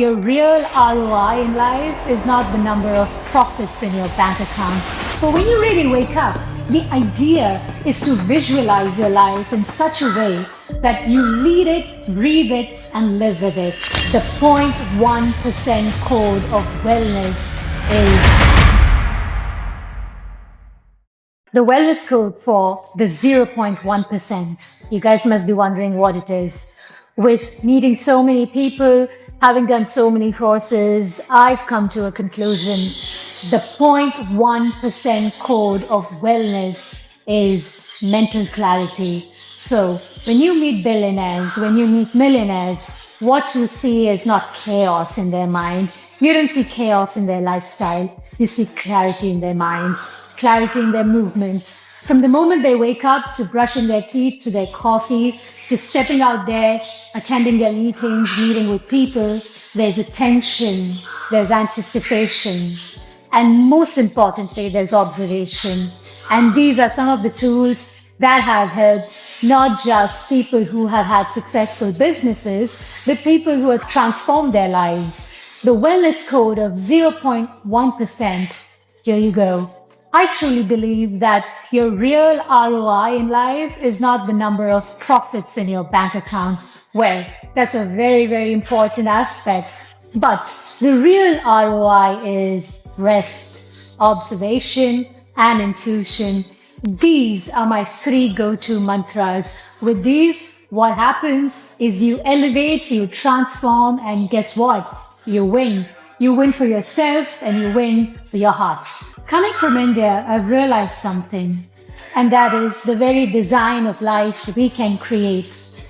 your real ROI in life is not the number of profits in your bank account. But when you really wake up, the idea is to visualize your life in such a way that you lead it, breathe it, and live with it. The 0.1% code of wellness is the wellness code for the 0.1%. You guys must be wondering what it is. With meeting so many people, having done so many courses, I've come to a conclusion. The 0.1% code of wellness is mental clarity. So when you meet billionaires, when you meet millionaires, what you see is not chaos in their mind. You don't see chaos in their lifestyle. You see clarity in their minds, clarity in their movement. From the moment they wake up to brushing their teeth, to their coffee, to stepping out there, attending their meetings, meeting with people, there's attention, there's anticipation, and most importantly, there's observation. And these are some of the tools that have helped not just people who have had successful businesses, but people who have transformed their lives. The wellness code of 0.1%, here you go. I truly believe that your real ROI in life is not the number of profits in your bank account. Well, that's a very, very important aspect. But the real ROI is rest, observation, and intuition. These are my 3 go-to mantras. With these, what happens is you elevate, you transform, and guess what? You win. You win for yourself and you win for your heart. Coming from India, I've realized something, and that is the very design of life we can create.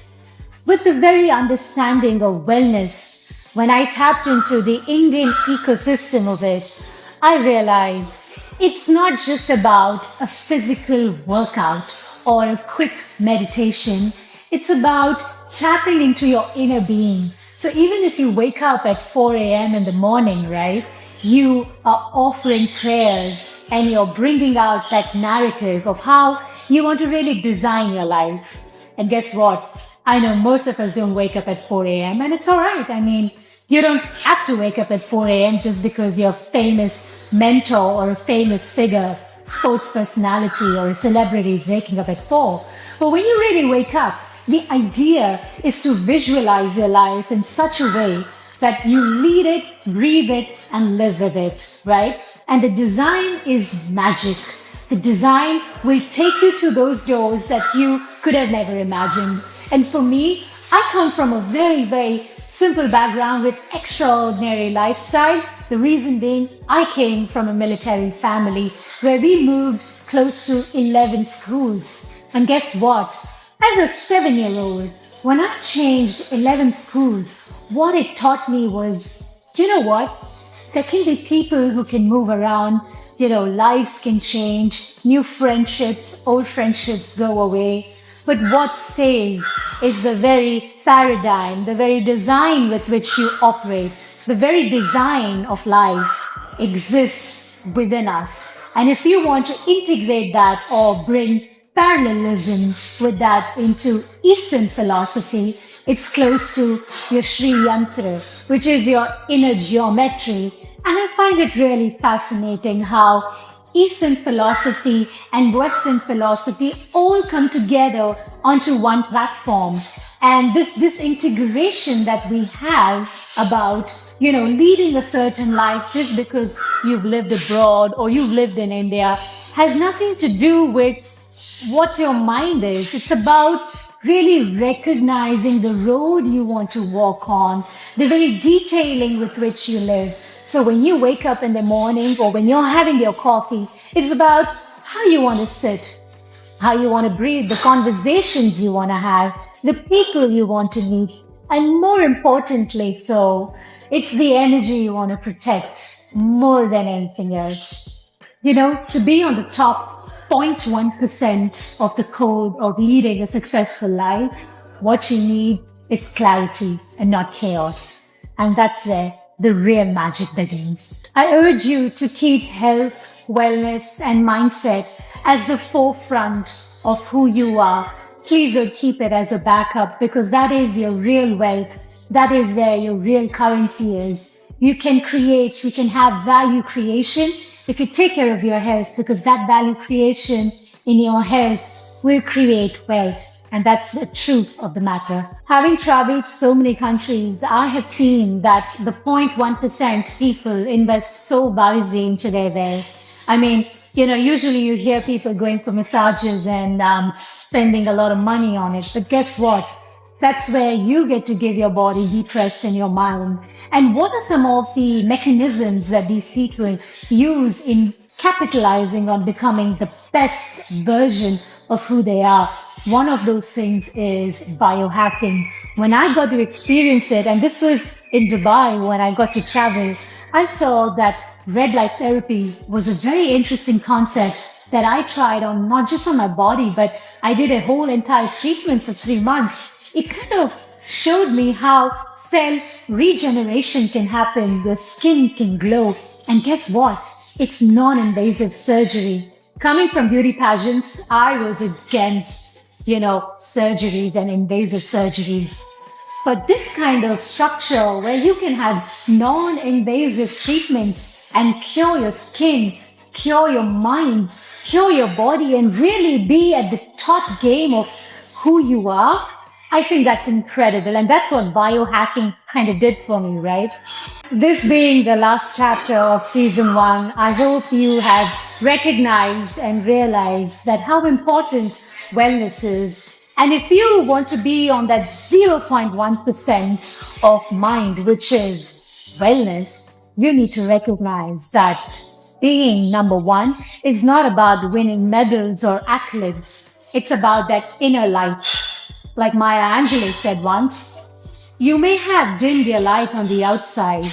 With the very understanding of wellness, when I tapped into the Indian ecosystem of it, I realized it's not just about a physical workout or a quick meditation. It's about tapping into your inner being. So even if you wake up at 4 a.m. in the morning, right, you are offering prayers and you're bringing out that narrative of how you want to really design your life. And guess what? I know most of us don't wake up at 4 a.m. and it's all right. I mean, you don't have to wake up at 4 a.m. just because you're a famous mentor or a famous figure, sports personality or a celebrity is waking up at 4. But when you really wake up, the idea is to visualize your life in such a way that you lead it, breathe it, and live with it, right? And the design is magic. The design will take you to those doors that you could have never imagined. And for me, I come from a very, very simple background with extraordinary lifestyle. The reason being, I came from a military family where we moved close to 11 schools. And guess what? As a 7-year-old, when I changed 11 schools, what it taught me was, you know what? There can be people who can move around, lives can change, new friendships, old friendships go away. But what stays is the very paradigm, the very design with which you operate. The very design of life exists within us. And if you want to integrate that or bring parallelism with that into Eastern philosophy, it's close to your Sri Yantra, which is your inner geometry. And I find it really fascinating how Eastern philosophy and Western philosophy all come together onto one platform. And this integration that we have about, leading a certain life just because you've lived abroad or you've lived in India has nothing to do with what your mind is. It's about really recognizing the road you want to walk on, the very detailing with which you live. So when you wake up in the morning or when you're having your coffee, it's about how you want to sit, how you want to breathe, the conversations you want to have, the people you want to meet, and more importantly, so it's the energy you want to protect more than anything else. To be on the top 0.1% of the code of leading a successful life, what you need is clarity and not chaos. And that's where the real magic begins. I urge you to keep health, wellness, and mindset as the forefront of who you are. Please don't keep it as a backup because that is your real wealth. that is where your real currency is. You can create, you can have value creation if you take care of your health, because that value creation in your health will create wealth. And that's the truth of the matter. Having traveled so many countries, I have seen that the 0.1% people invest so wisely into their wealth. I mean, usually you hear people going for massages and spending a lot of money on it. But guess what? That's where you get to give your body deep rest in your mind. And what are some of the mechanisms that these people use in capitalizing on becoming the best version of who they are? One of those things is biohacking. When I got to experience it, and this was in Dubai when I got to travel, I saw that red light therapy was a very interesting concept that I tried on, not just on my body, but I did a whole entire treatment for 3 months. It kind of showed me how cell regeneration can happen, your skin can glow. And guess what? It's non-invasive surgery. Coming from beauty pageants, I was against, surgeries and invasive surgeries. But this kind of structure where you can have non-invasive treatments and cure your skin, cure your mind, cure your body, and really be at the top game of who you are, I think that's incredible. And that's what biohacking kind of did for me, right? This being the last chapter of season 1, I hope you have recognized and realized that how important wellness is. And if you want to be on that 0.1% of mind, which is wellness, you need to recognize that being number 1 is not about winning medals or accolades. It's about that inner light. Like Maya Angelou said once, you may have dimmed your light on the outside,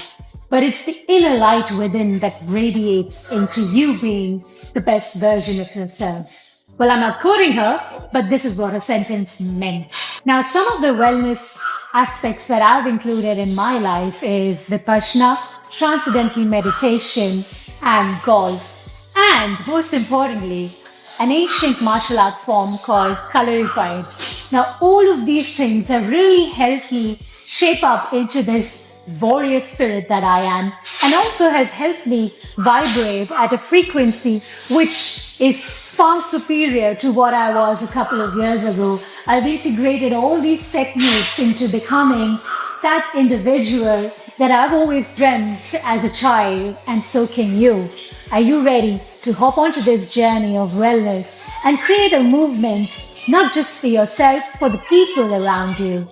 but it's the inner light within that radiates into you being the best version of yourself. Well, I'm not quoting her, but this is what her sentence meant. Now, some of the wellness aspects that I've included in my life is Vipassana, transcendental meditation, and golf. And most importantly, an ancient martial art form called Kalarified. Now, all of these things have really helped me shape up into this warrior spirit that I am, and also has helped me vibrate at a frequency which is far superior to what I was a couple of years ago. I've integrated all these techniques into becoming that individual that I've always dreamt as a child, and so can you. Are you ready to hop onto this journey of wellness and create a movement, not just for yourself, for the people around you?